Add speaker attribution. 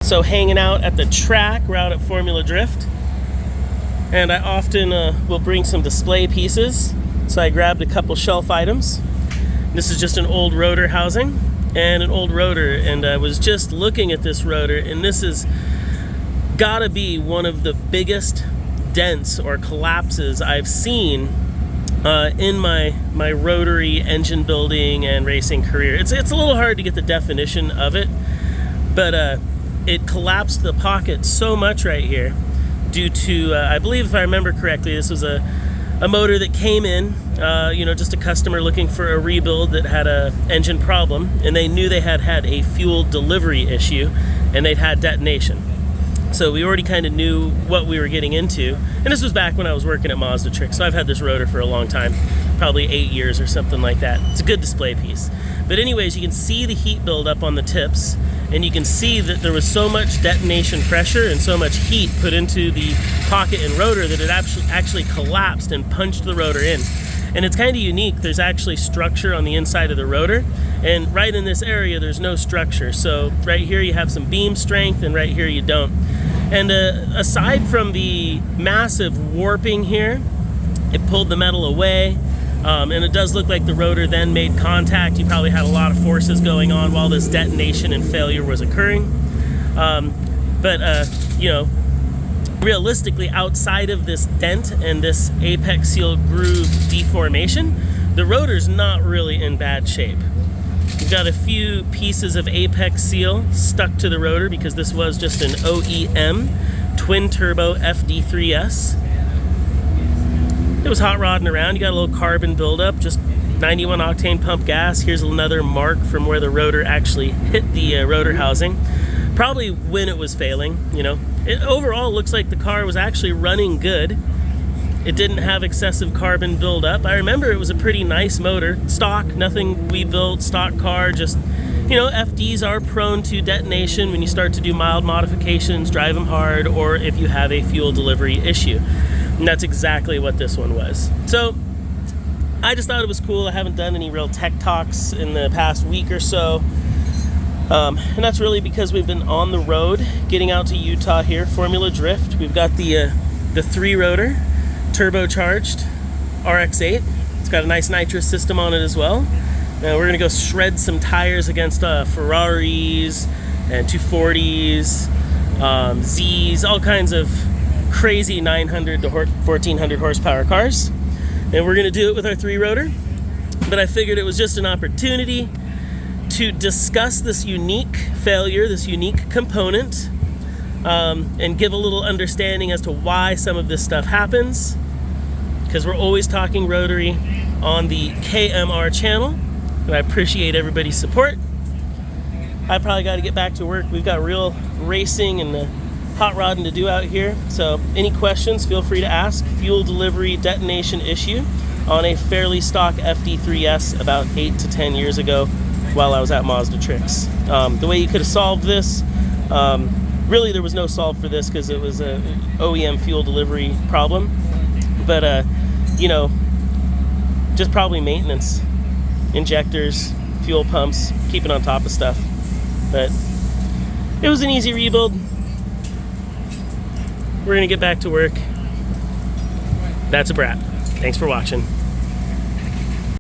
Speaker 1: So hanging out at the track, we're out at Formula Drift, and I often will bring some display pieces. So I grabbed a couple shelf items. This is just an old rotor housing and an old rotor, and I was just looking at this rotor, and this is gotta be one of the biggest dents or collapses I've seen in my rotary engine building and racing career. It's a little hard to get the definition of it, but it collapsed the pocket so much right here due to, I believe if I remember correctly, this was a motor that came in, just a customer looking for a rebuild that had a engine problem, and they knew they had a fuel delivery issue, and they'd had detonation. So we already kind of knew what we were getting into. And this was back when I was working at Mazda Tricks, so I've had this rotor for a long time, probably 8 years or something like that. It's a good display piece. But anyways, you can see the heat buildup on the tips, and you can see that there was so much detonation pressure and so much heat put into the pocket and rotor that it actually collapsed and punched the rotor in. And it's kind of unique. There's actually structure on the inside of the rotor, and right in this area there's no structure. So right here you have some beam strength, and right here you don't. And aside from the massive warping here, it pulled the metal away, and it does look like the rotor then made contact. You probably had a lot of forces going on while this detonation and failure was occurring. Realistically, outside of this dent and this apex seal groove deformation, the rotor's not really in bad shape. We've got a few pieces of apex seal stuck to the rotor because this was just an OEM twin turbo FD3S. It was hot rodding around. You got a little carbon buildup, just 91 octane pump gas. Here's another mark from where the rotor actually hit the rotor housing. Probably when it was failing, It overall looks like the car was actually running good. It didn't have excessive carbon buildup. I remember it was a pretty nice motor. Stock, nothing we built, stock car, just, FDs are prone to detonation when you start to do mild modifications, drive them hard, or if you have a fuel delivery issue. And that's exactly what this one was. So I just thought it was cool. I haven't done any real tech talks in the past week or so. And that's really because we've been on the road getting out to Utah here, Formula Drift. We've got the 3-rotor turbocharged RX7. It's got a nice nitrous system on it as well. Now we're gonna go shred some tires against Ferraris and 240s, Zs, all kinds of crazy 900 to 1400 horsepower cars. And we're gonna do it with our 3-rotor. But I figured it was just an opportunity to discuss this unique failure, this unique component, and give a little understanding as to why some of this stuff happens, because we're always talking rotary on the KMR channel, and I appreciate everybody's support. I probably got to get back to work. We've got real racing and hot rodding to do out here, so any questions, feel free to ask. Fuel delivery detonation issue on a fairly stock FD3S about 8 to 10 years ago while I was at Mazda Tricks. The way you could have solved this, really there was no solve for this because it was a OEM fuel delivery problem, but just probably maintenance, injectors, fuel pumps, keeping on top of stuff. But it was an easy rebuild. We're gonna get back to work. That's a wrap. Thanks for watching.